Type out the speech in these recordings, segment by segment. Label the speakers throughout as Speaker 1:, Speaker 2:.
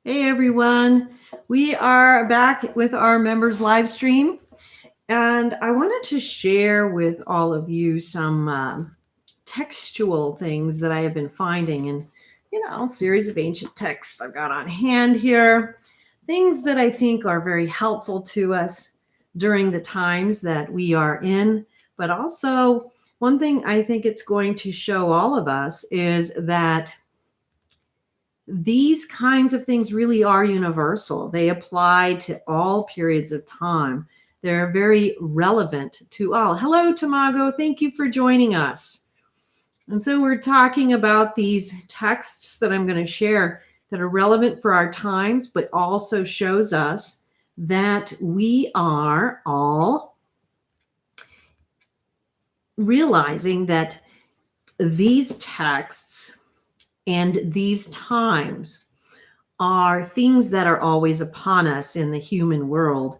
Speaker 1: Hey everyone, we are back with our members live stream, and I wanted to share with all of you some textual things that I have been finding in, series of ancient texts I've got on hand here, things that I think are very helpful to us during the times that we are in, but also one thing I think it's going to show all of us is that these kinds of things really are universal. They apply to all periods of time. They're very relevant to all. Hello, Tamago. Thank you for joining us. And so we're talking about these texts that I'm going to share that are relevant for our times, but also shows us that we are all realizing that these texts and these times are things that are always upon us in the human world.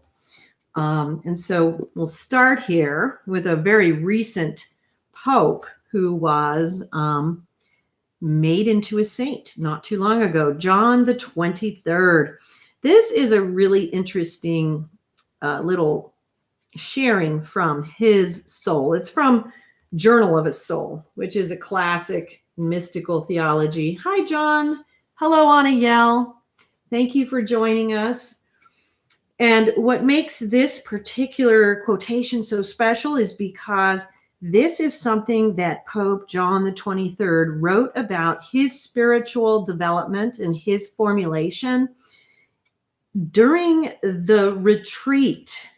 Speaker 1: And so we'll start here with a very recent pope who was made into a saint not too long ago, John the 23rd. This is a really interesting little sharing from his soul. It's from Journal of a Soul, which is a classic mystical theology. Hi, John. Hello, Anna Yell. Thank you for joining us. And what makes this particular quotation so special is because this is something that Pope John the 23rd wrote about his spiritual development and his formulation during the retreat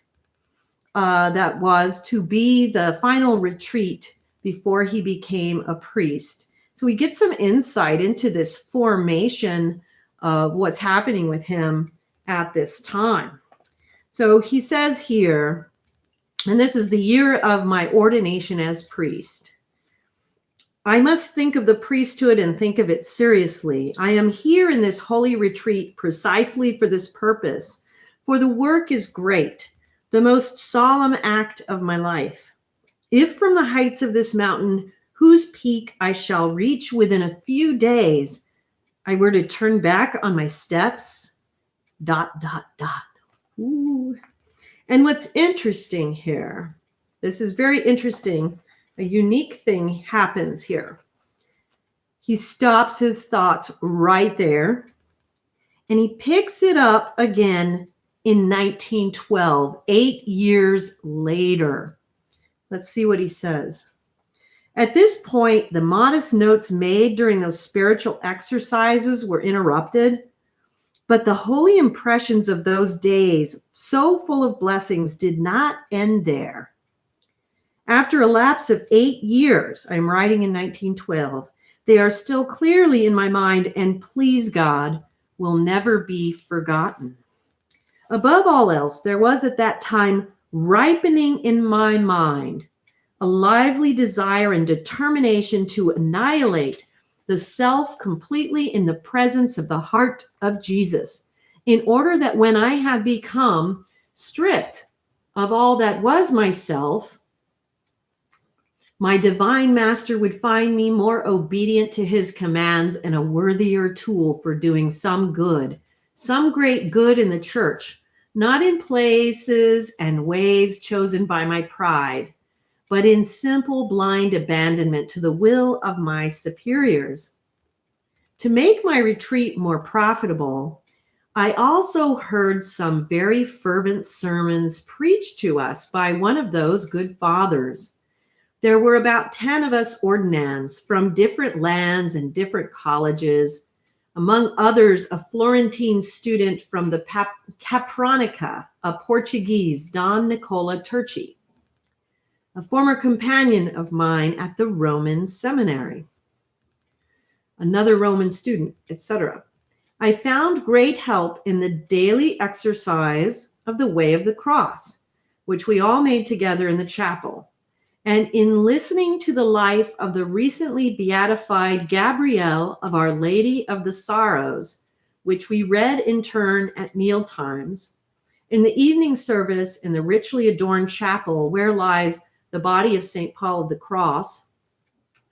Speaker 1: that was to be the final retreat before he became a priest. So we get some insight into this formation of what's happening with him at this time. So he says here, and this is the year of my ordination as priest. I must think of the priesthood and think of it seriously. I am here in this holy retreat precisely for this purpose, for the work is great, the most solemn act of my life. If from the heights of this mountain, whose peak I shall reach within a few days, I were to turn back on my steps, ... Ooh. And what's interesting here, this is very interesting, a unique thing happens here. He stops his thoughts right there, and he picks it up again in 1912, 8 years later. Let's see what he says. At this point, the modest notes made during those spiritual exercises were interrupted, but the holy impressions of those days, so full of blessings, did not end there. After a lapse of 8 years, I'm writing in 1912, they are still clearly in my mind and, please God, will never be forgotten. Above all else, there was at that time ripening in my mind a lively desire and determination to annihilate the self completely in the presence of the heart of Jesus, in order that when I had become stripped of all that was myself, my divine master would find me more obedient to his commands and a worthier tool for doing some good, some great good in the church, not in places and ways chosen by my pride, but in simple blind abandonment to the will of my superiors. To make my retreat more profitable, I also heard some very fervent sermons preached to us by one of those good fathers. There were about 10 of us ordinands from different lands and different colleges, among others, a Florentine student from the Capranica, a Portuguese, Don Nicola Turchi, a former companion of mine at the Roman seminary, another Roman student, etc. I found great help in the daily exercise of the Way of the Cross, which we all made together in the chapel, and in listening to the life of the recently beatified Gabrielle of Our Lady of the Sorrows, which we read in turn at meal times, in the evening service in the richly adorned chapel where lies the body of St. Paul of the Cross,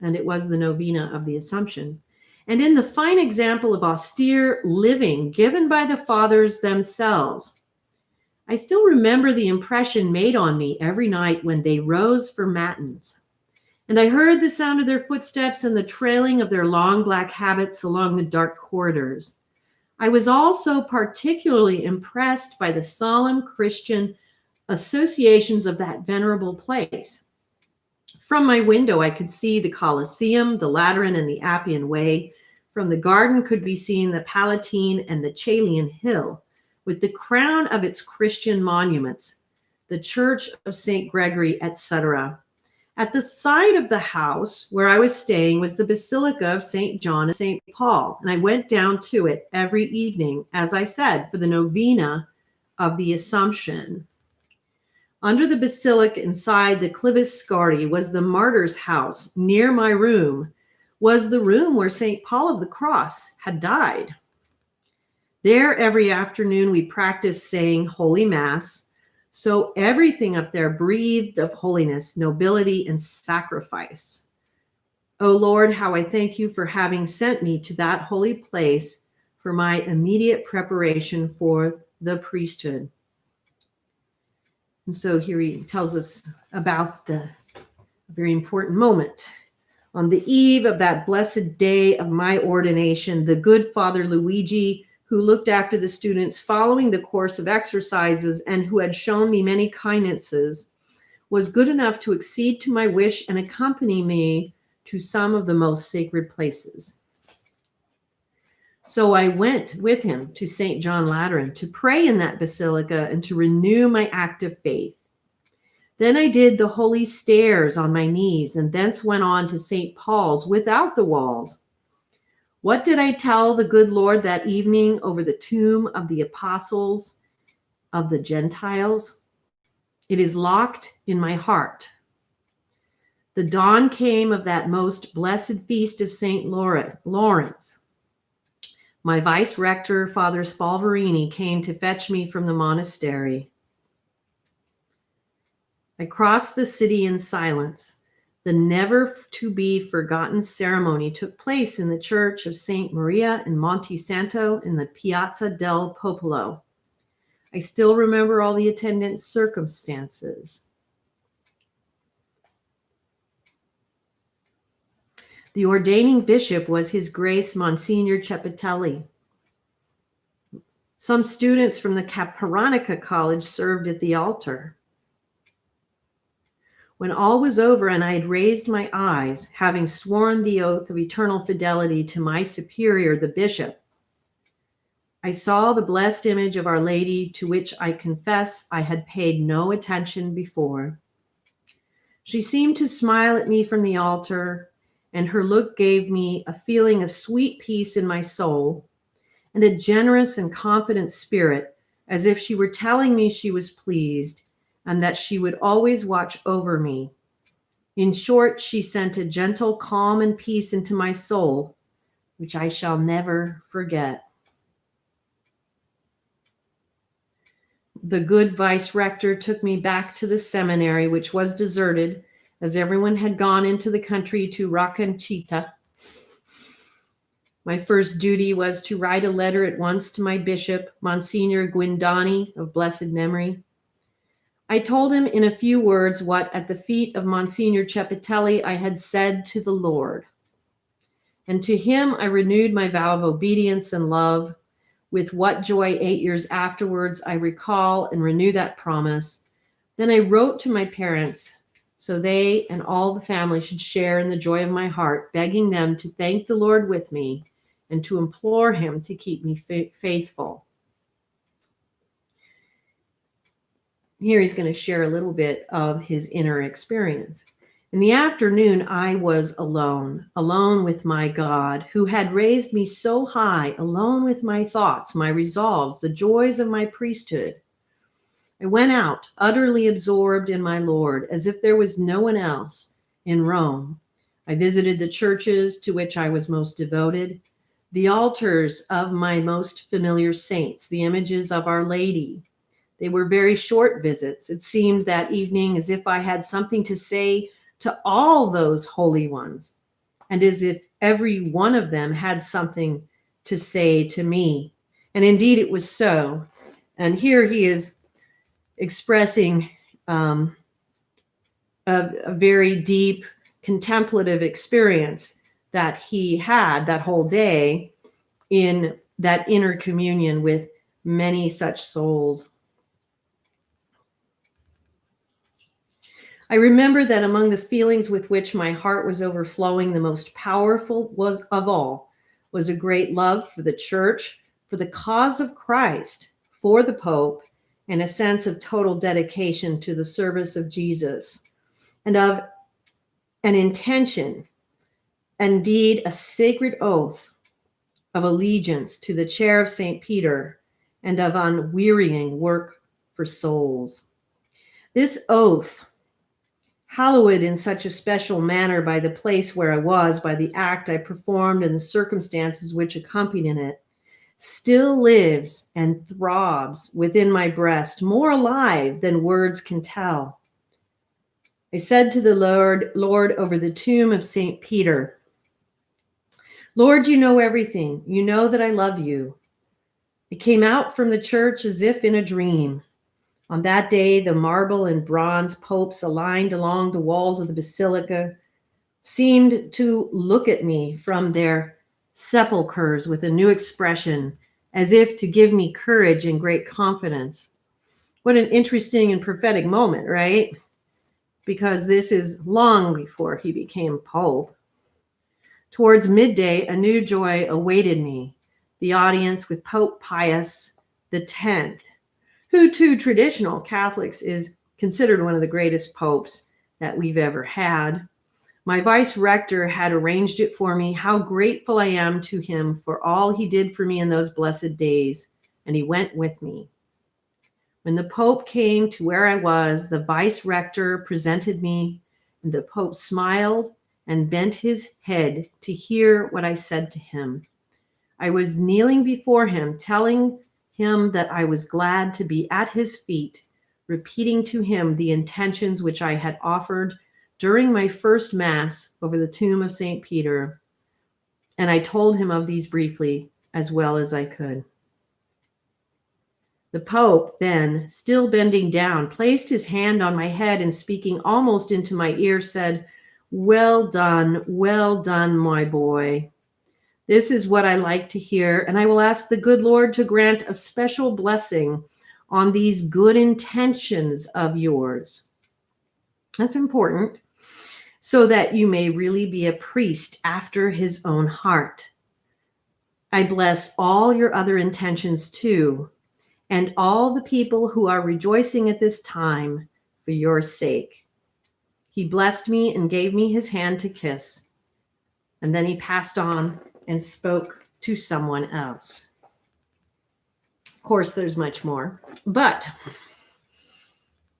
Speaker 1: and it was the novena of the Assumption, and in the fine example of austere living given by the fathers themselves. I still remember the impression made on me every night when they rose for matins, and I heard the sound of their footsteps and the trailing of their long black habits along the dark corridors. I was also particularly impressed by the solemn Christian associations of that venerable place. From my window, I could see the Colosseum, the Lateran, and the Appian Way. From the garden could be seen the Palatine and the Caelian Hill, with the crown of its Christian monuments, the Church of St. Gregory, etc. At the side of the house where I was staying was the Basilica of St. John and St. Paul, and I went down to it every evening, as I said, for the novena of the Assumption. Under the basilica, inside the Clivis Scardi, was the martyr's house. Near my room was the room where St. Paul of the Cross had died. There, every afternoon, we practiced saying Holy Mass, so everything up there breathed of holiness, nobility, and sacrifice. O Lord, how I thank you for having sent me to that holy place for my immediate preparation for the priesthood. And so here he tells us about the very important moment. On the eve of that blessed day of my ordination, the good Father Luigi, who looked after the students following the course of exercises and who had shown me many kindnesses, was good enough to accede to my wish and accompany me to some of the most sacred places. So I went with him to St. John Lateran to pray in that basilica and to renew my active faith. Then I did the holy stairs on my knees and thence went on to St. Paul's without the walls. What did I tell the good Lord that evening over the tomb of the apostles of the Gentiles? It is locked in my heart. The dawn came of that most blessed feast of St. Lawrence. My vice rector, Father Spalverini, came to fetch me from the monastery. I crossed the city in silence. The never to be forgotten ceremony took place in the church of St. Maria in Monte Santo in the Piazza del Popolo. I still remember all the attendant circumstances. The ordaining bishop was His Grace Monsignor Cepitelli. Some students from the Capranica College served at the altar. When all was over and I had raised my eyes, having sworn the oath of eternal fidelity to my superior, the bishop, I saw the blessed image of Our Lady, to which I confess I had paid no attention before. She seemed to smile at me from the altar, and her look gave me a feeling of sweet peace in my soul and a generous and confident spirit, as if she were telling me she was pleased and that she would always watch over me. In short, she sent a gentle calm and peace into my soul, which I shall never forget. The good vice rector took me back to the seminary, which was deserted, as everyone had gone into the country to Racconchita. My first duty was to write a letter at once to my bishop, Monsignor Guindani, of blessed memory. I told him in a few words what at the feet of Monsignor Cepitelli I had said to the Lord. And to him I renewed my vow of obedience and love. With what joy 8 years afterwards I recall and renew that promise. Then I wrote to my parents, so they and all the family should share in the joy of my heart, begging them to thank the Lord with me and to implore him to keep me faithful. Here he's going to share a little bit of his inner experience. In the afternoon, I was alone with my God, who had raised me so high, alone with my thoughts, my resolves, the joys of my priesthood. I went out, utterly absorbed in my Lord, as if there was no one else in Rome. I visited the churches to which I was most devoted, the altars of my most familiar saints, the images of Our Lady. They were very short visits. It seemed that evening as if I had something to say to all those holy ones, and as if every one of them had something to say to me. And indeed, it was so. And here he is expressing a very deep contemplative experience that he had that whole day in that inner communion with many such souls. I remember that among the feelings with which my heart was overflowing, the most powerful was of all was a great love for the church, for the cause of Christ, for the Pope, and a sense of total dedication to the service of Jesus, and of an intention, indeed a sacred oath of allegiance to the chair of St. Peter, and of unwearying work for souls. This oath, hallowed in such a special manner by the place where I was, by the act I performed, and the circumstances which accompanied it, still lives and throbs within my breast, more alive than words can tell. I said to the Lord over the tomb of St. Peter, Lord, you know everything. You know that I love you. I came out from the church as if in a dream. On that day, the marble and bronze popes aligned along the walls of the basilica seemed to look at me from their sepulchres with a new expression, as if to give me courage and great confidence. What an interesting and prophetic moment, right? Because this is long before he became Pope. Towards midday, a new joy awaited me, the audience with Pope Pius X, who to traditional Catholics is considered one of the greatest popes that we've ever had. My vice rector had arranged it for me. How grateful I am to him for all he did for me in those blessed days, and he went with me. When the Pope came to where I was, the vice rector presented me, and the Pope smiled and bent his head to hear what I said to him. I was kneeling before him, telling him that I was glad to be at his feet, repeating to him the intentions which I had offered during my first Mass over the tomb of St. Peter, and I told him of these briefly as well as I could. The Pope then, still bending down, placed his hand on my head and speaking almost into my ear said, well done, my boy. This is what I like to hear, and I will ask the good Lord to grant a special blessing on these good intentions of yours. That's important, so that you may really be a priest after his own heart. I bless all your other intentions too, and all the people who are rejoicing at this time for your sake. He blessed me and gave me his hand to kiss, and then he passed on and spoke to someone else. Of course, there's much more, but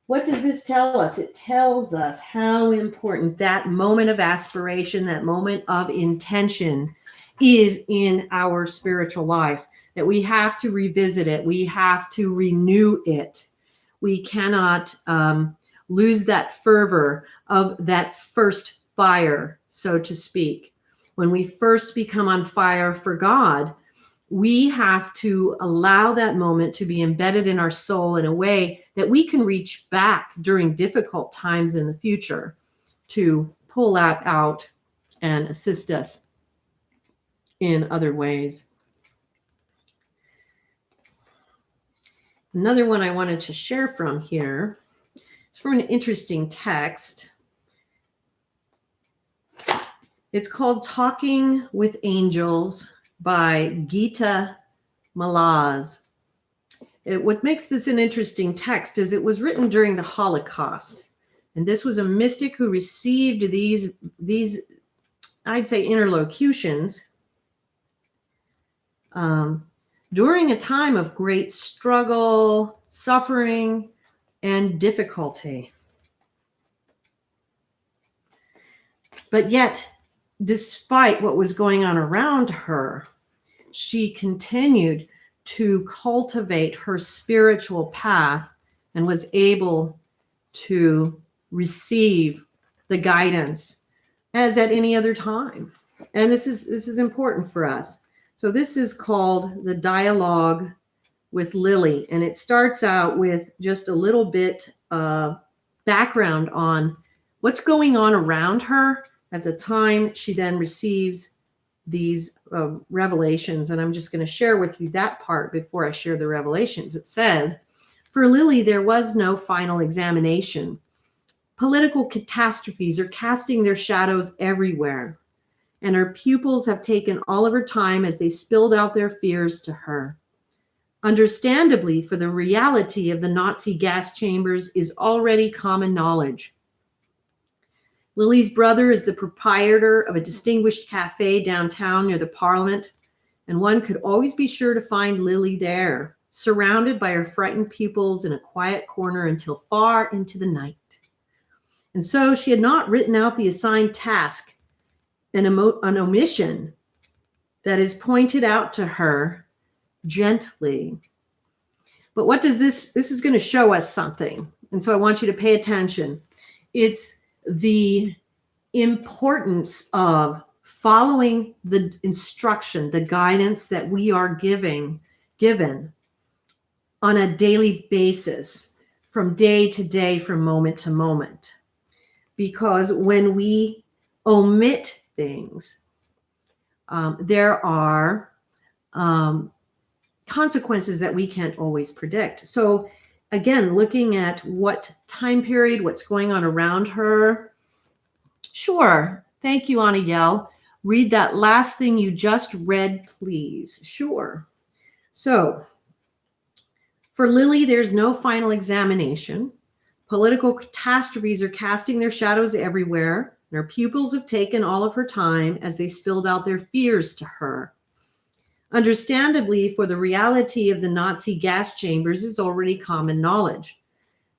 Speaker 1: what does this tell us? It tells us how important that moment of aspiration, that moment of intention is in our spiritual life, that we have to revisit it. We have to renew it. We cannot lose that fervor of that first fire, so to speak. When we first become on fire for God, we have to allow that moment to be embedded in our soul in a way that we can reach back during difficult times in the future to pull that out and assist us in other ways. Another one I wanted to share from here is from an interesting text. It's called Talking with Angels by Gita Malaz. What makes this an interesting text is it was written during the Holocaust. And this was a mystic who received these I'd say, interlocutions during a time of great struggle, suffering, and difficulty. But yet, despite what was going on around her, she continued to cultivate her spiritual path and was able to receive the guidance as at any other time. And this is important for us. So this is called the dialogue with Lily, and it starts out with just a little bit background on what's going on around her at the time she then receives these revelations. And I'm just going to share with you that part before I share the revelations. It says, for Lily, there was no final examination. Political catastrophes are casting their shadows everywhere, and her pupils have taken all of her time as they spilled out their fears to her. Understandably, for the reality of the Nazi gas chambers is already common knowledge. Lily's brother is the proprietor of a distinguished cafe downtown near the Parliament, and one could always be sure to find Lily there, surrounded by her frightened pupils in a quiet corner until far into the night. And so she had not written out the assigned task, an omission that is pointed out to her gently. But what does this is going to show us something. And so I want you to pay attention. It's the importance of following the instruction, the guidance that we are given on a daily basis, from day to day, from moment to moment. Because when we omit things, there are consequences that we can't always predict. So again, looking at what time period, what's going on around her. Sure. Thank you, Anna Yell. Read that last thing you just read, please. Sure. So for Lily, there's no final examination. Political catastrophes are casting their shadows everywhere, and her pupils have taken all of her time as they spilled out their fears to her. Understandably, for the reality of the Nazi gas chambers is already common knowledge.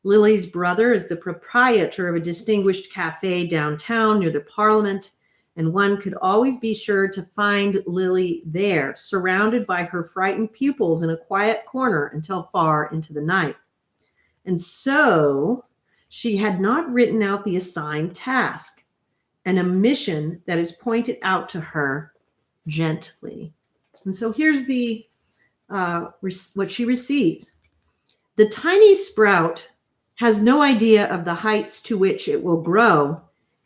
Speaker 1: Lily's brother is the proprietor of a distinguished cafe downtown near the Parliament, and one could always be sure to find Lily there, surrounded by her frightened pupils in a quiet corner until far into the night. And so she had not written out the assigned task, an omission that is pointed out to her gently. And so here's the what she receives. The tiny sprout has no idea of the heights to which it will grow,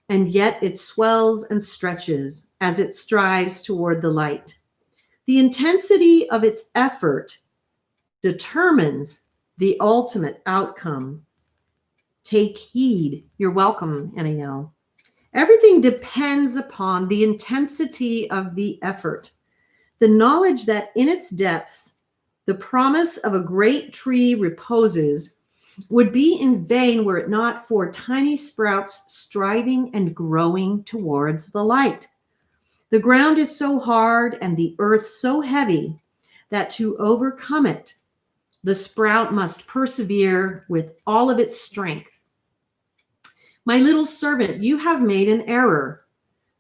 Speaker 1: and yet it swells and stretches as it strives toward the light. The intensity of its effort determines the ultimate outcome. Take heed. You're welcome, Aniel. Everything depends upon the intensity of the effort. The knowledge that in its depths, the promise of a great tree reposes would be in vain were it not for tiny sprouts striving and growing towards the light. The ground is so hard and the earth so heavy that to overcome it, the sprout must persevere with all of its strength. My little servant, you have made an error.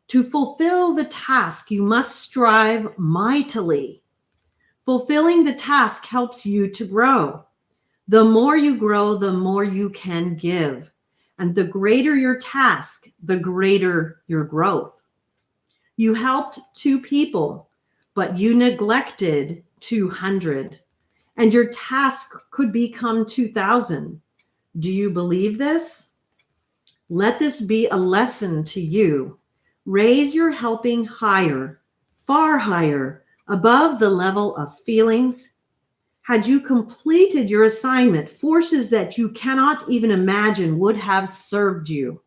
Speaker 1: To fulfill the task, you must strive mightily. Fulfilling the task helps you to grow. The more you grow, the more you can give. And the greater your task, the greater your growth. You helped 2 people, but you neglected 200. And your task could become 2,000. Do you believe this? Let this be a lesson to you. Raise your helping higher, far higher, above the level of feelings. Had you completed your assignment, forces that you cannot even imagine would have served you.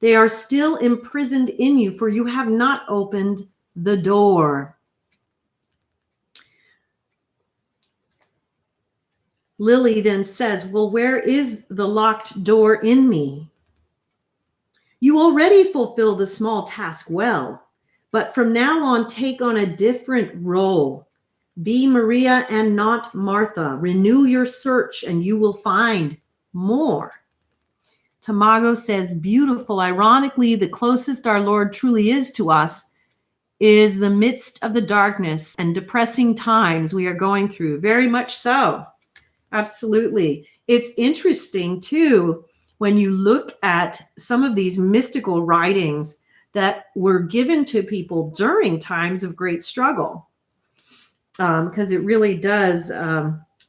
Speaker 1: They are still imprisoned in you, for you have not opened the door. Lily then says, well, where is the locked door in me? You already fulfill the small task well, but from now on, take on a different role. Be Maria and not Martha. Renew your search and you will find more. Tamago says, beautiful. Ironically, the closest our Lord truly is to us is the midst of the darkness and depressing times we are going through. Very much so. Absolutely. It's interesting too, when you look at some of these mystical writings, that were given to people during times of great struggle, because it really does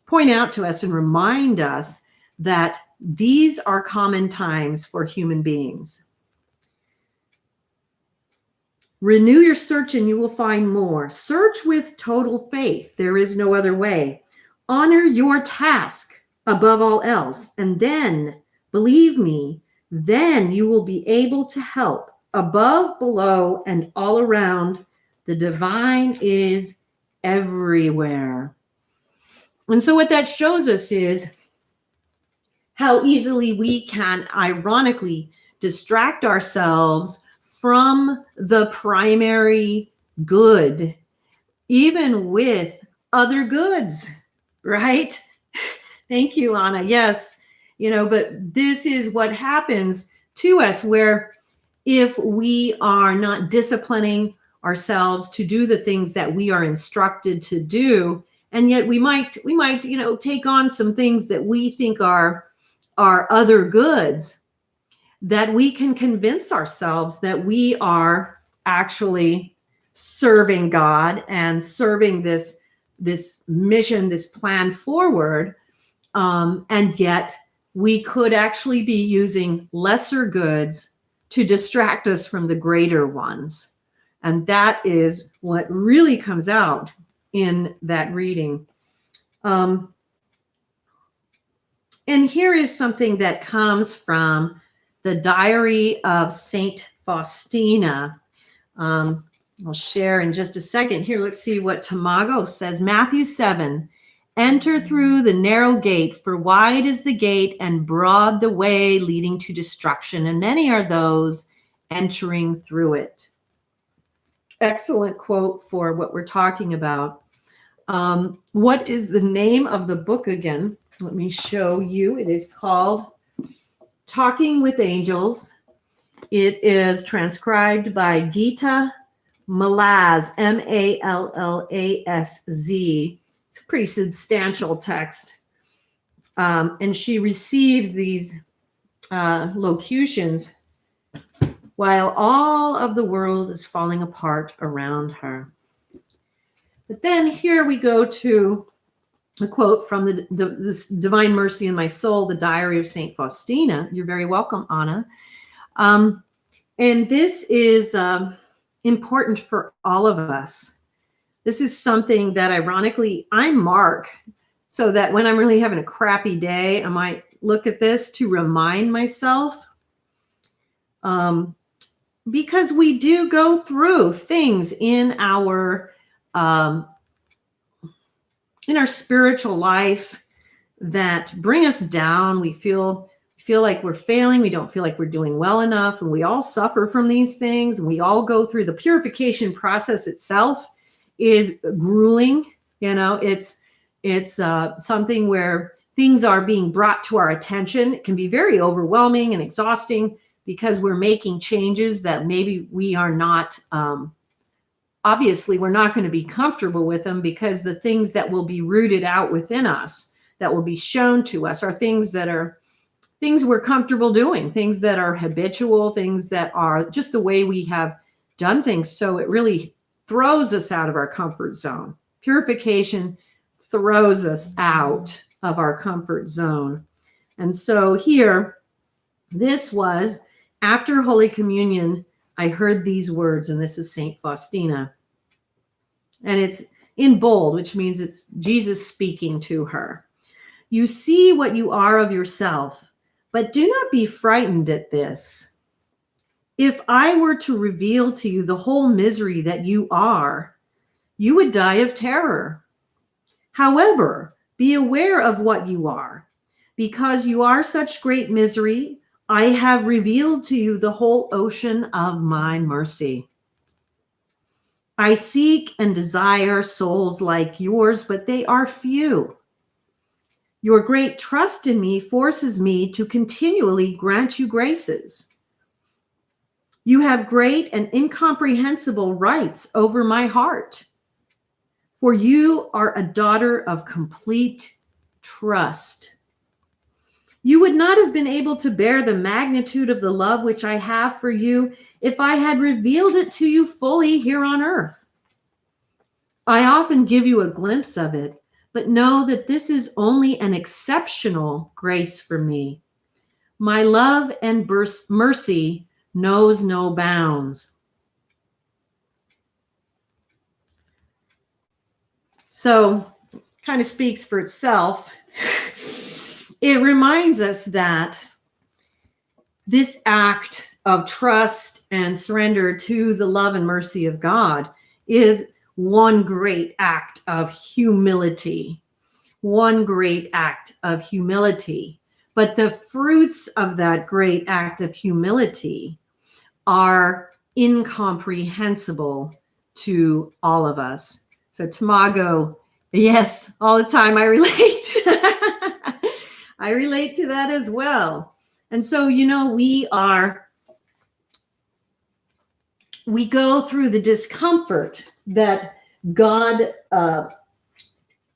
Speaker 1: point out to us and remind us that these are common times for human beings. Renew your search and you will find more. Search with total faith. There is no other way. Honor your task above all else. And then, believe me, then you will be able to help above, below, and all around. The divine is everywhere. And so what that shows us is how easily we can, ironically, distract ourselves from the primary good, even with other goods, right? Thank you, Anna. Yes, but this is what happens to us, where if we are not disciplining ourselves to do the things that we are instructed to do, and yet we might take on some things that we think are other goods, that we can convince ourselves that we are actually serving God and serving this mission, this plan forward. And yet we could actually be using lesser goods to distract us from the greater ones. And that is what really comes out in that reading. And here is something that comes from the Diary of Saint Faustina. I'll share in just a second. Here, let's see what Tamago says. Matthew 7, enter through the narrow gate, for wide is the gate and broad the way leading to destruction, and many are those entering through it. Excellent quote for what we're talking about. What is the name of the book again? Let me show you. It is called Talking with Angels. It is transcribed by Gita Malaz, Mallalsz. It's a pretty substantial text. And she receives these locutions while all of the world is falling apart around her. But then here we go to a quote from this Divine Mercy in My Soul, the Diary of Saint Faustina. You're very welcome, Anna. And this is important for all of us. This is something that, ironically, I mark so that when I'm really having a crappy day, I might look at this to remind myself. Because we do go through things in our spiritual life that bring us down. We feel like we're failing. We don't feel like we're doing well enough. And we all suffer from these things. And we all go through the purification process itself is grueling. It's something where things are being brought to our attention. It can be very overwhelming and exhausting because we're making changes that maybe we are not, obviously we're not going to be comfortable with them, because the things that will be rooted out within us, that will be shown to us, are things we're comfortable doing, things that are habitual, things that are just the way we have done things. So it really throws us out of our comfort zone. Purification throws us out of our comfort zone. And so here, this was after Holy Communion, I heard these words, and this is Saint Faustina. And it's in bold, which means it's Jesus speaking to her. You see what you are of yourself, but do not be frightened at this. If I were to reveal to you the whole misery that you are, you would die of terror. However, be aware of what you are. Because you are such great misery, I have revealed to you the whole ocean of my mercy. I seek and desire souls like yours, but they are few. Your great trust in me forces me to continually grant you graces. You have great and incomprehensible rights over my heart, for you are a daughter of complete trust. You would not have been able to bear the magnitude of the love which I have for you if I had revealed it to you fully here on earth. I often give you a glimpse of it, but know that this is only an exceptional grace for me. My love and mercy knows no bounds. So, kind of speaks for itself. It reminds us that this act of trust and surrender to the love and mercy of God is one great act of humility. One great act of humility. But the fruits of that great act of humility are incomprehensible to all of us. So Tamago, yes, all the time I relate. I relate to that as well. And so, we go through the discomfort that God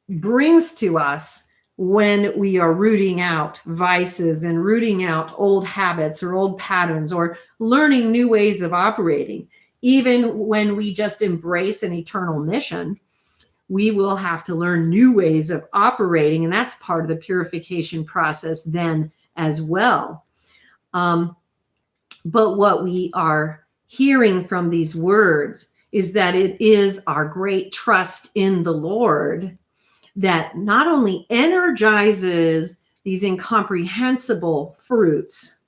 Speaker 1: brings to us when we are rooting out vices and rooting out old habits or old patterns or learning new ways of operating. Even when we just embrace an eternal mission, we will have to learn new ways of operating, and that's part of the purification process then as well. But what we are hearing from these words is that it is our great trust in the Lord that not only energizes these incomprehensible fruits,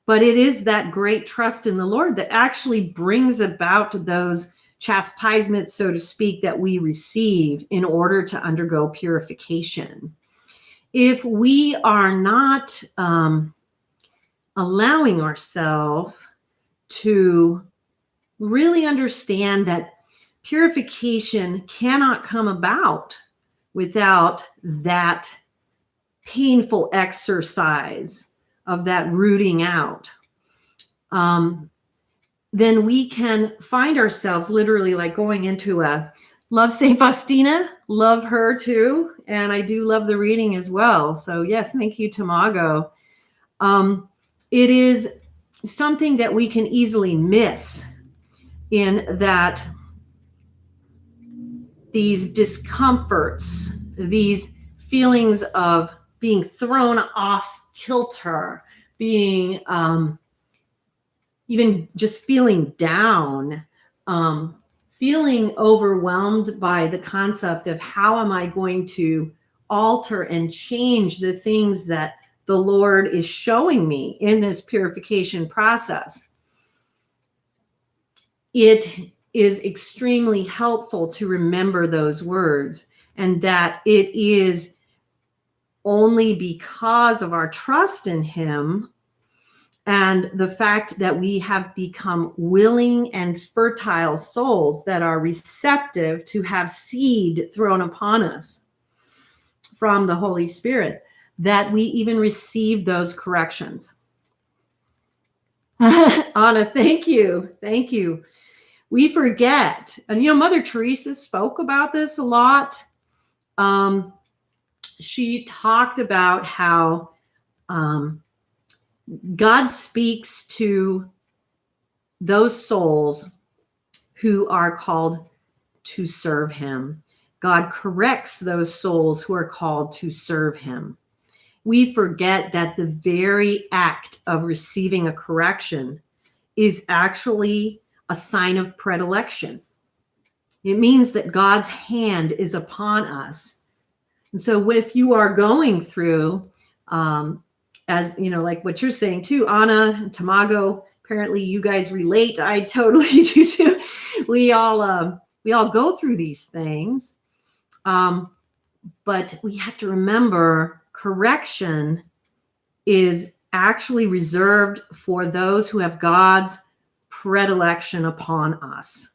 Speaker 1: but it is that great trust in the Lord that actually brings about those chastisements, so to speak, that we receive in order to undergo purification. If we are not allowing ourselves to really understand that purification cannot come about without that painful exercise of that rooting out, then we can find ourselves literally like going into a love St. Faustina, love her too. And I do love the reading as well. So yes, thank you, Tamago. It is something that we can easily miss in that these discomforts, these feelings of being thrown off kilter, being even just feeling down, feeling overwhelmed by the concept of how am I going to alter and change the things that the Lord is showing me in this purification process. It is extremely helpful to remember those words, and that it is only because of our trust in Him and the fact that we have become willing and fertile souls that are receptive to have seed thrown upon us from the Holy Spirit, that we even receive those corrections. Anna, thank you. Thank you. We forget, and Mother Teresa spoke about this a lot. She talked about how God speaks to those souls who are called to serve Him. God corrects those souls who are called to serve Him. We forget that the very act of receiving a correction is actually a sign of predilection. It means that God's hand is upon us. And so if you are going through, as like what you're saying too, Anna and Tamago, apparently you guys relate. I totally do too. We all go through these things. But we have to remember correction is actually reserved for those who have God's predilection upon us.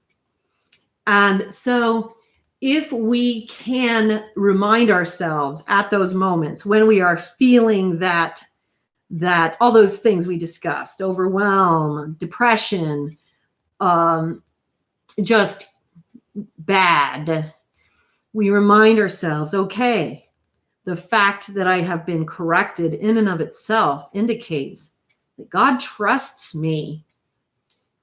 Speaker 1: And so if we can remind ourselves at those moments when we are feeling that all those things we discussed, overwhelm, depression, just bad, we remind ourselves, okay, the fact that I have been corrected in and of itself indicates that God trusts me.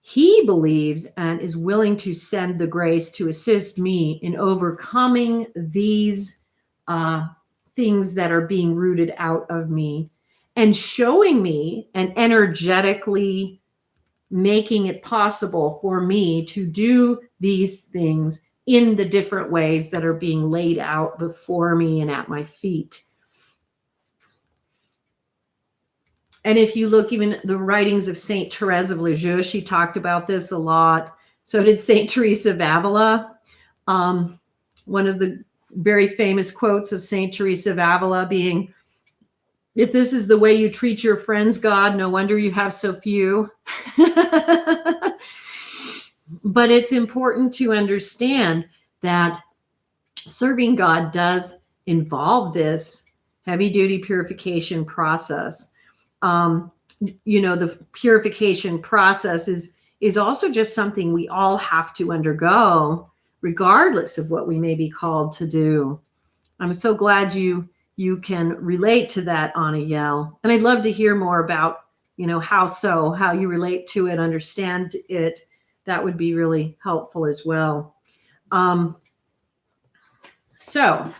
Speaker 1: He believes and is willing to send the grace to assist me in overcoming these things that are being rooted out of me, and showing me and energetically making it possible for me to do these things in the different ways that are being laid out before me and at my feet. And if you look even at the writings of Saint Therese of Lisieux, she talked about this a lot. So did Saint Teresa of Avila. One of the very famous quotes of Saint Teresa of Avila being, "If this is the way you treat your friends, God, no wonder you have so few." But it's important to understand that serving God does involve this heavy duty purification process. The purification process is also just something we all have to undergo, regardless of what we may be called to do. I'm so glad you can relate to that, Anna Yell. And I'd love to hear more about, how you relate to it, understand it. That would be really helpful as well. So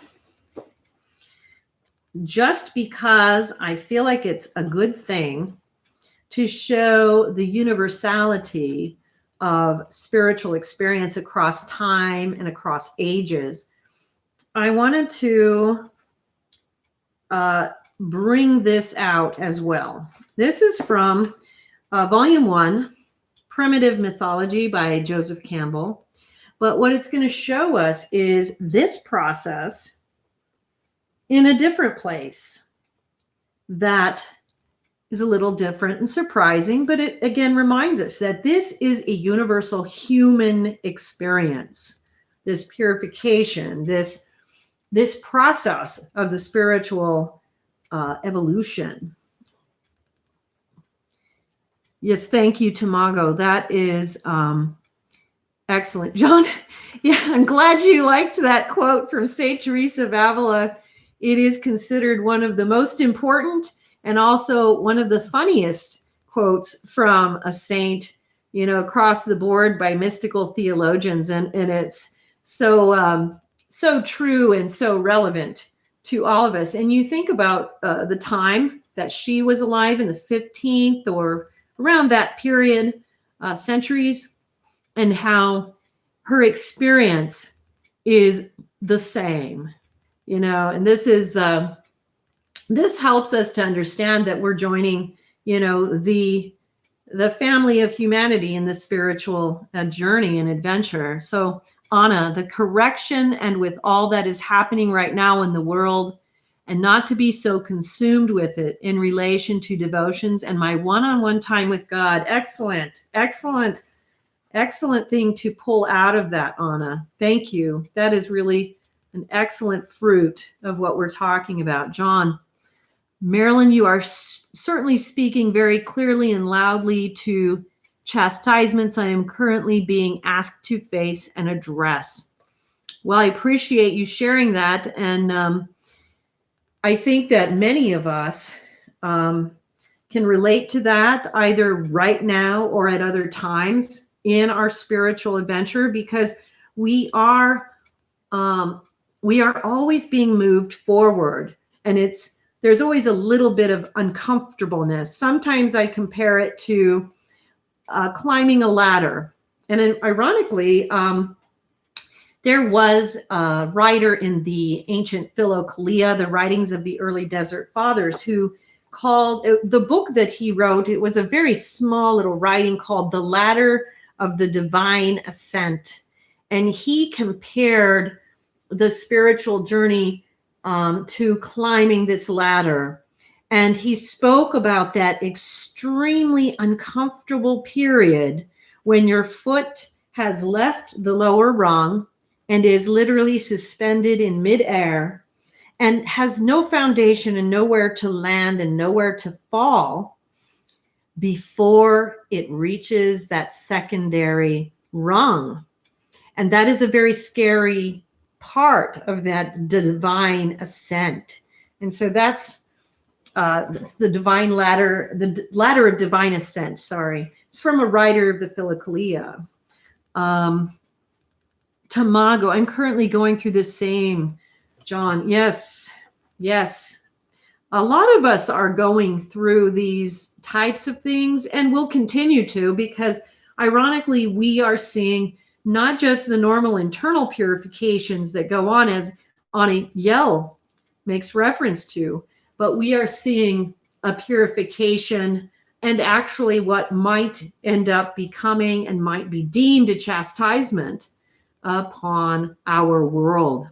Speaker 1: just because I feel like it's a good thing to show the universality of spiritual experience across time and across ages, I wanted to bring this out as well. This is from Volume 1, Primitive Mythology by Joseph Campbell. But what it's going to show us is this process in a different place that is a little different and surprising, but it again reminds us that this is a universal human experience, this purification, this process of the spiritual evolution. Yes, thank you, Tamago. That is excellent. John, yeah, I'm glad you liked that quote from St. Teresa of Avila. It is considered one of the most important and also one of the funniest quotes from a saint, across the board by mystical theologians. And it's so true and so relevant to all of us. And you think about the time that she was alive in the 15th or around that period, centuries, and how her experience is the same, and this helps us to understand that we're joining, the family of humanity in the spiritual journey and adventure. So Anna, the correction, and with all that is happening right now in the world, and not to be so consumed with it in relation to devotions and my one-on-one time with God. Excellent thing to pull out of that, Anna. Thank you. That is really an excellent fruit of what we're talking about. John, Marilynn, you are certainly speaking very clearly and loudly to chastisements I am currently being asked to face and address. Well, I appreciate you sharing that. And I think that many of us can relate to that either right now or at other times in our spiritual adventure, because we are always being moved forward, and there's always a little bit of uncomfortableness. Sometimes I compare it to climbing a ladder. And ironically, there was a writer in the ancient Philokalia, the writings of the early Desert Fathers, who called the book that he wrote, it was a very small little writing called The Ladder of the Divine Ascent. And he compared the spiritual journey to climbing this ladder. And he spoke about that extremely uncomfortable period when your foot has left the lower rung and is literally suspended in midair and has no foundation and nowhere to land and nowhere to fall before it reaches that secondary rung. And that is a very scary part of that divine ascent. And so that's the divine ladder, the ladder of divine ascent. Sorry, it's from a writer of the Philokalia. Tamago, I'm currently going through the same. John, yes, yes. A lot of us are going through these types of things and will continue to, because ironically, we are seeing not just the normal internal purifications that go on, as Ani Yell makes reference to, but we are seeing a purification and actually what might end up becoming and might be deemed a chastisement upon our world.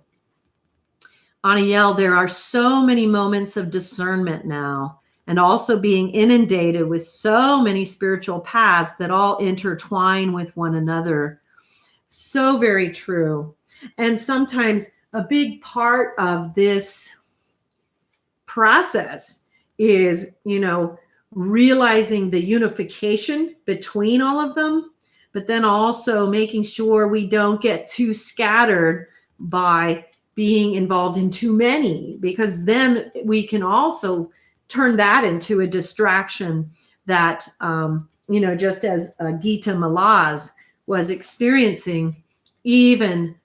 Speaker 1: Aniel, there are so many moments of discernment now, and also being inundated with so many spiritual paths that all intertwine with one another. So very true. And sometimes a big part of this process is, realizing the unification between all of them, but then also making sure we don't get too scattered by being involved in too many, because then we can also turn that into a distraction that, just as Gita Malaz was experiencing, even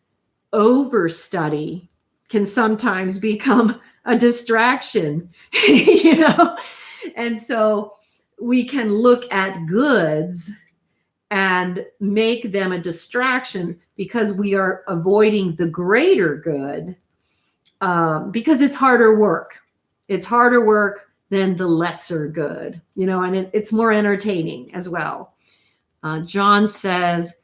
Speaker 1: overstudy can sometimes become a distraction, and so we can look at goods and make them a distraction because we are avoiding the greater good, because it's harder work. It's harder work than the lesser good, and it's more entertaining as well. John says,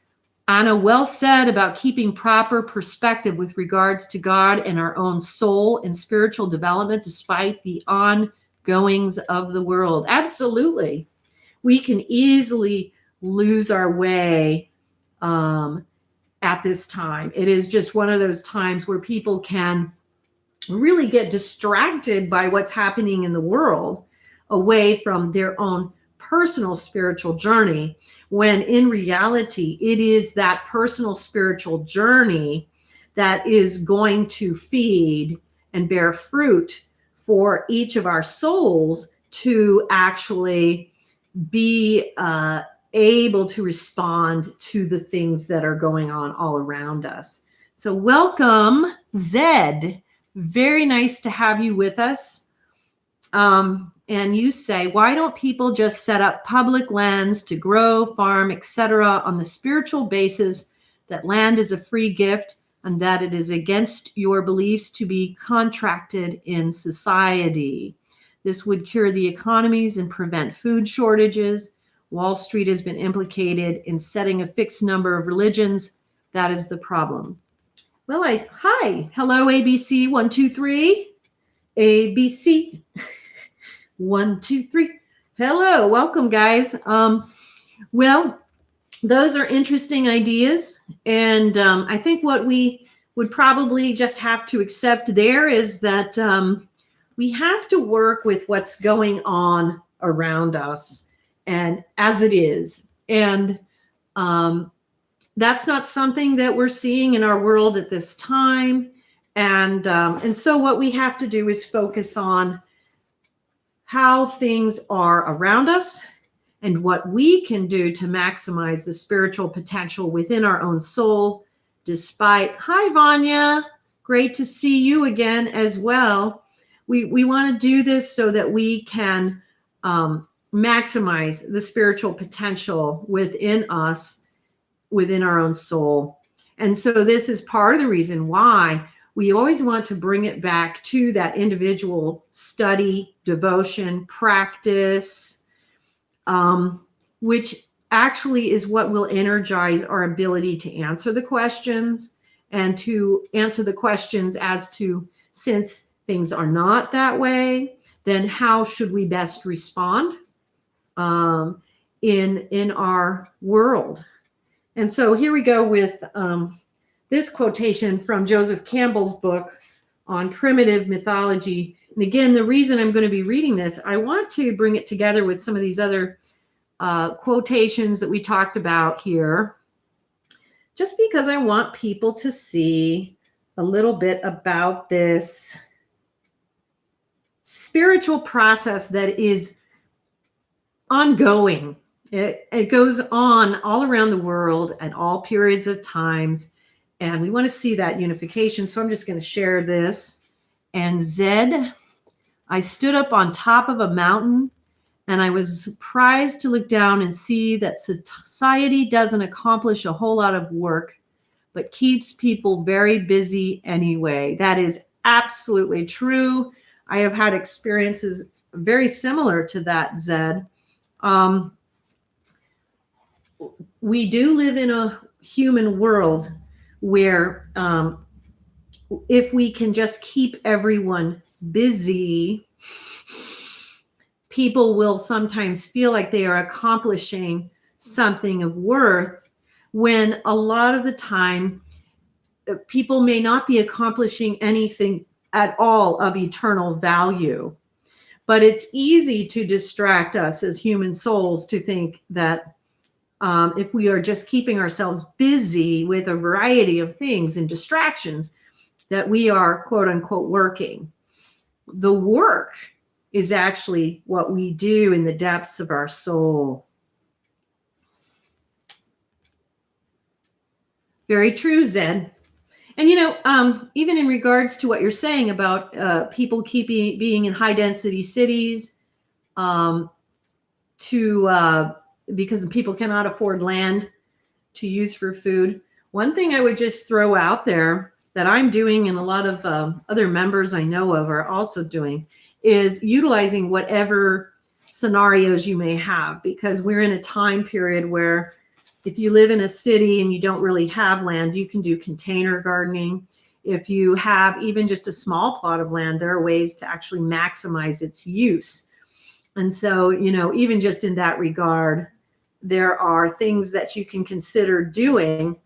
Speaker 1: Anna, well said about keeping proper perspective with regards to God and our own soul and spiritual development despite the ongoings of the world. Absolutely. We can easily lose our way at this time. It is just one of those times where people can really get distracted by what's happening in the world away from their own personal spiritual journey, when in reality, it is that personal spiritual journey that is going to feed and bear fruit for each of our souls to actually be able to respond to the things that are going on all around us. So welcome, Zed. Very nice to have you with us. And you say, why don't people just set up public lands to grow, farm, etc. on the spiritual basis that land is a free gift and that it is against your beliefs to be contracted in society? This would cure the economies and prevent food shortages. Wall Street has been implicated in setting a fixed number of religions. That is the problem. Well, hi, hello, ABC 1 2 3, ABC 1 2 3. Hello, welcome, guys. Well, those are interesting ideas, and I think what we would probably just have to accept there is that we have to work with what's going on around us and as it is. And that's not something that we're seeing in our world at this time. And so what we have to do is focus on how things are around us and what we can do to maximize the spiritual potential within our own soul, despite, hi, Vanya, great to see you again as well. We want to do this so that we can maximize the spiritual potential within us, within our own soul. And so this is part of the reason why we always want to bring it back to that individual study, devotion, practice, which actually is what will energize our ability to answer the questions and to answer the questions as to, since things are not that way, then how should we best respond in our world? And so here we go with this quotation from Joseph Campbell's book on primitive mythology. And again, the reason I'm going to be reading this, I want to bring it together with some of these other quotations that we talked about here, just because I want people to see a little bit about this spiritual process that is ongoing. It goes on all around the world at all periods of times. And we want to see that unification. So I'm just going to share this. And Zed, I stood up on top of a mountain and I was surprised to look down and see that society doesn't accomplish a whole lot of work, but keeps people very busy anyway. That is absolutely true. I have had experiences very similar to that, Zed. We do live in a human world where if we can just keep everyone busy, people will sometimes feel like they are accomplishing something of worth, when a lot of the time people may not be accomplishing anything at all of eternal value. But it's easy to distract us as human souls to think that if we are just keeping ourselves busy with a variety of things and distractions, that we are quote unquote working. The work is actually what we do in the depths of our soul. Very true, Zen. And, even in regards to what you're saying about people being in high density cities, because people cannot afford land to use for food. One thing I would just throw out there that I'm doing, and a lot of other members I know of are also doing, is utilizing whatever scenarios you may have, because we're in a time period where if you live in a city and you don't really have land, you can do container gardening. If you have even just a small plot of land, there are ways to actually maximize its use. And so, even just in that regard, there are things that you can consider doing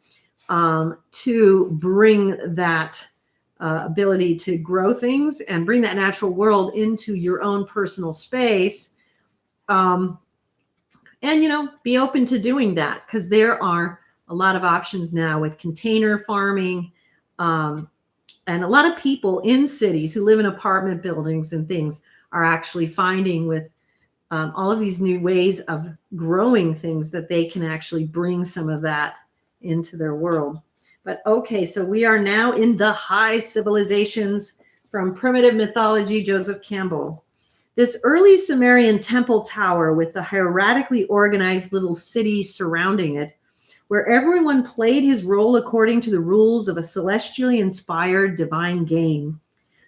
Speaker 1: to bring that ability to grow things and bring that natural world into your own personal space. And, be open to doing that, because there are a lot of options now with container farming. And a lot of people in cities who live in apartment buildings and things are actually finding with all of these new ways of growing things that they can actually bring some of that into their world. But okay, so we are now in the high civilizations from primitive mythology, Joseph Campbell. This early Sumerian temple tower with the hieratically organized little city surrounding it, where everyone played his role according to the rules of a celestially inspired divine game,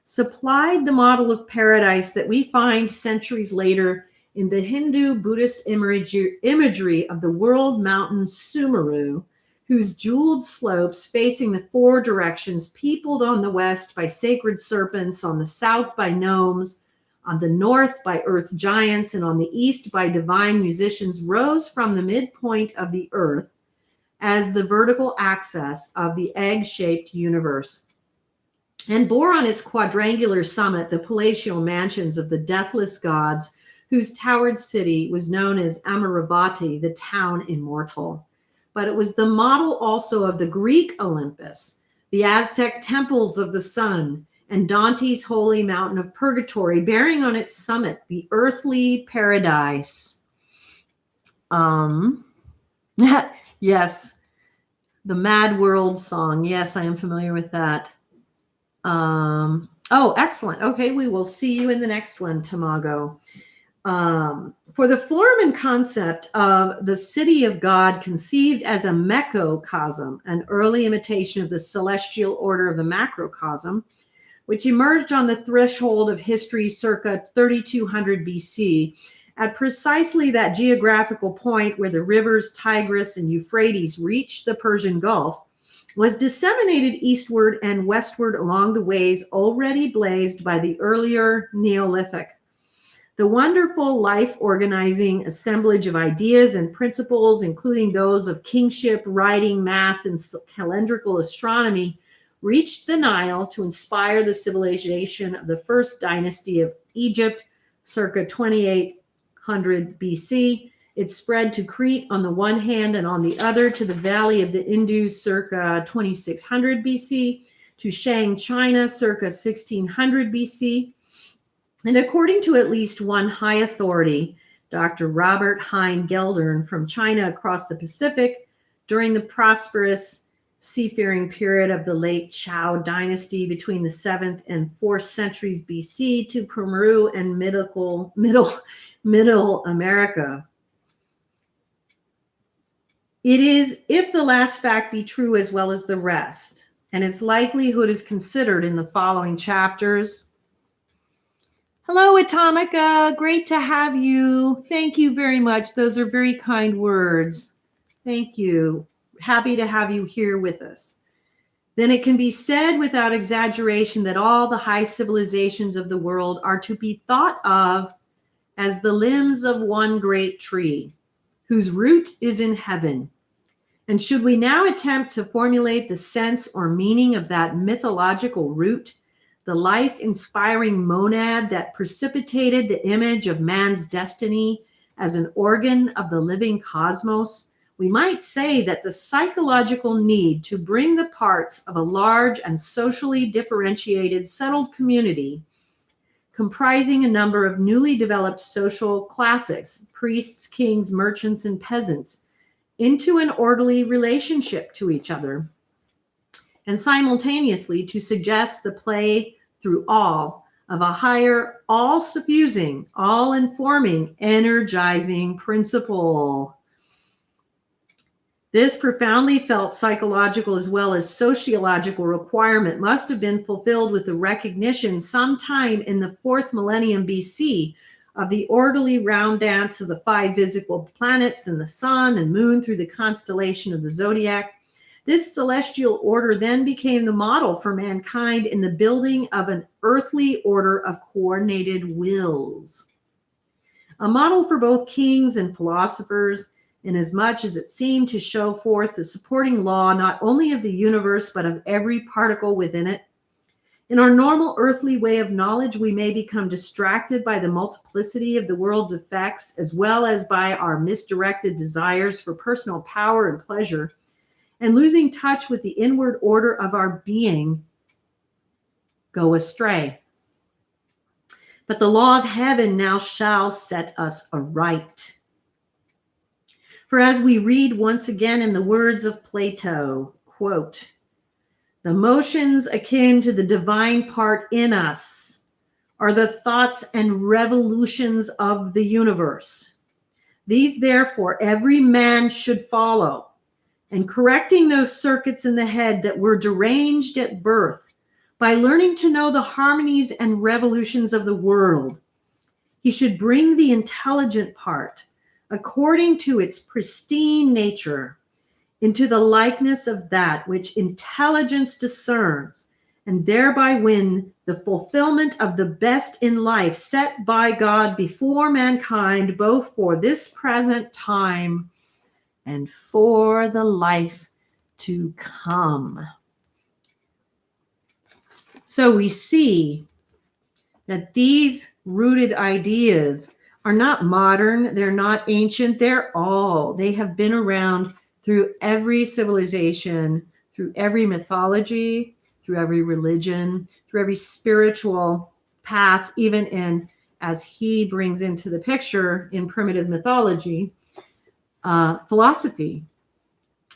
Speaker 1: supplied the model of paradise that we find centuries later in the Hindu Buddhist imagery of the world mountain Sumeru, whose jeweled slopes facing the four directions, peopled on the west by sacred serpents, on the south by gnomes, on the north by earth giants, and on the east by divine musicians, rose from the midpoint of the earth as the vertical axis of the egg-shaped universe, and bore on its quadrangular summit the palatial mansions of the deathless gods, whose towered city was known as Amaravati, the town immortal. But it was the model also of the Greek Olympus, the Aztec temples of the sun, and Dante's holy mountain of purgatory, bearing on its summit the earthly paradise. Yes, the Mad World song. Yes, I am familiar with that. Oh, excellent. Okay, we will see you in the next one, Tamago. For the form and concept of the city of God, conceived as a mecocosm, an early imitation of the celestial order of the macrocosm, which emerged on the threshold of history circa 3200 BC, at precisely that geographical point where the rivers Tigris and Euphrates reached the Persian Gulf, was disseminated eastward and westward along the ways already blazed by the earlier Neolithic. The wonderful life-organizing assemblage of ideas and principles, including those of kingship, writing, math, and calendrical astronomy, reached the Nile to inspire the civilization of the first dynasty of Egypt, circa 2800 BC. It spread to Crete on the one hand, and on the other to the valley of the Indus, circa 2600 BC, to Shang, China, circa 1600 BC. And according to at least one high authority, Dr. Robert Hein Geldern from China across the Pacific, during the prosperous seafaring period of the late Zhou dynasty between the 7th and 4th centuries BC to Peru and middle America. It is if the last fact be true as well as the rest, and its likelihood is considered in the following chapters. Hello, Atomica. Great to have you. Thank you very much. Those are very kind words. Thank you. Happy to have you here with us. Then it can be said without exaggeration that all the high civilizations of the world are to be thought of as the limbs of one great tree, whose root is in heaven. And should we now attempt to formulate the sense or meaning of that mythological root, the life-inspiring monad that precipitated the image of man's destiny as an organ of the living cosmos, we might say that the psychological need to bring the parts of a large and socially differentiated settled community comprising a number of newly developed social classes, priests, kings, merchants, and peasants, into an orderly relationship to each other, and simultaneously to suggest the play through all of a higher, all-suffusing, all-informing, energizing principle. This profoundly felt psychological as well as sociological requirement must have been fulfilled with the recognition sometime in the 4th millennium BC of the orderly round dance of the 5 visible planets and the sun and moon through the constellation of the zodiac. This celestial order then became the model for mankind in the building of an earthly order of coordinated wills. A model for both kings and philosophers, inasmuch as it seemed to show forth the supporting law not only of the universe but of every particle within it. In our normal earthly way of knowledge, we may become distracted by the multiplicity of the world's effects, as well as by our misdirected desires for personal power and pleasure, and losing touch with the inward order of our being, go astray. But the law of heaven now shall set us aright. For as we read once again in the words of Plato, quote, "The motions akin to the divine part in us are the thoughts and revolutions of the universe. These, therefore, every man should follow, and correcting those circuits in the head that were deranged at birth by learning to know the harmonies and revolutions of the world, he should bring the intelligent part, according to its pristine nature, into the likeness of that which intelligence discerns, and thereby win the fulfillment of the best in life set by God before mankind, both for this present time and for the life to come." So we see that these rooted ideas are not modern, they're not ancient, they have been around through every civilization, through every mythology, through every religion, through every spiritual path, even in, as he brings into the picture in primitive mythology, philosophy.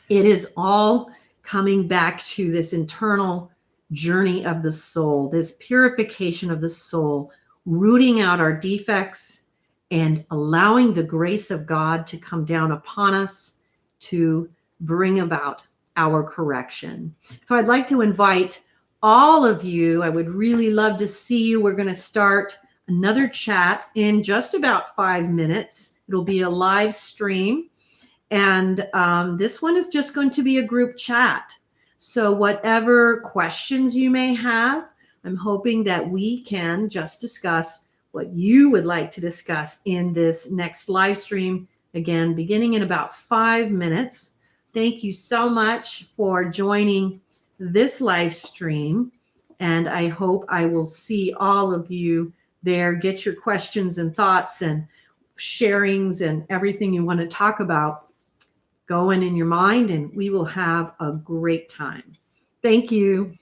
Speaker 1: It is all coming back to this internal journey of the soul, this purification of the soul, rooting out our defects and allowing the grace of God to come down upon us to bring about our correction. So I'd like to invite all of you. I would really love to see you. We're going to start another chat in just about 5 minutes. It'll be a live stream. And this one is just going to be a group chat. So whatever questions you may have, I'm hoping that we can just discuss what you would like to discuss in this next live stream, again, beginning in about 5 minutes. Thank you so much for joining this live stream. And I hope I will see all of you there. Get your questions and thoughts and sharings and everything you want to talk about going in your mind, and we will have a great time. Thank you.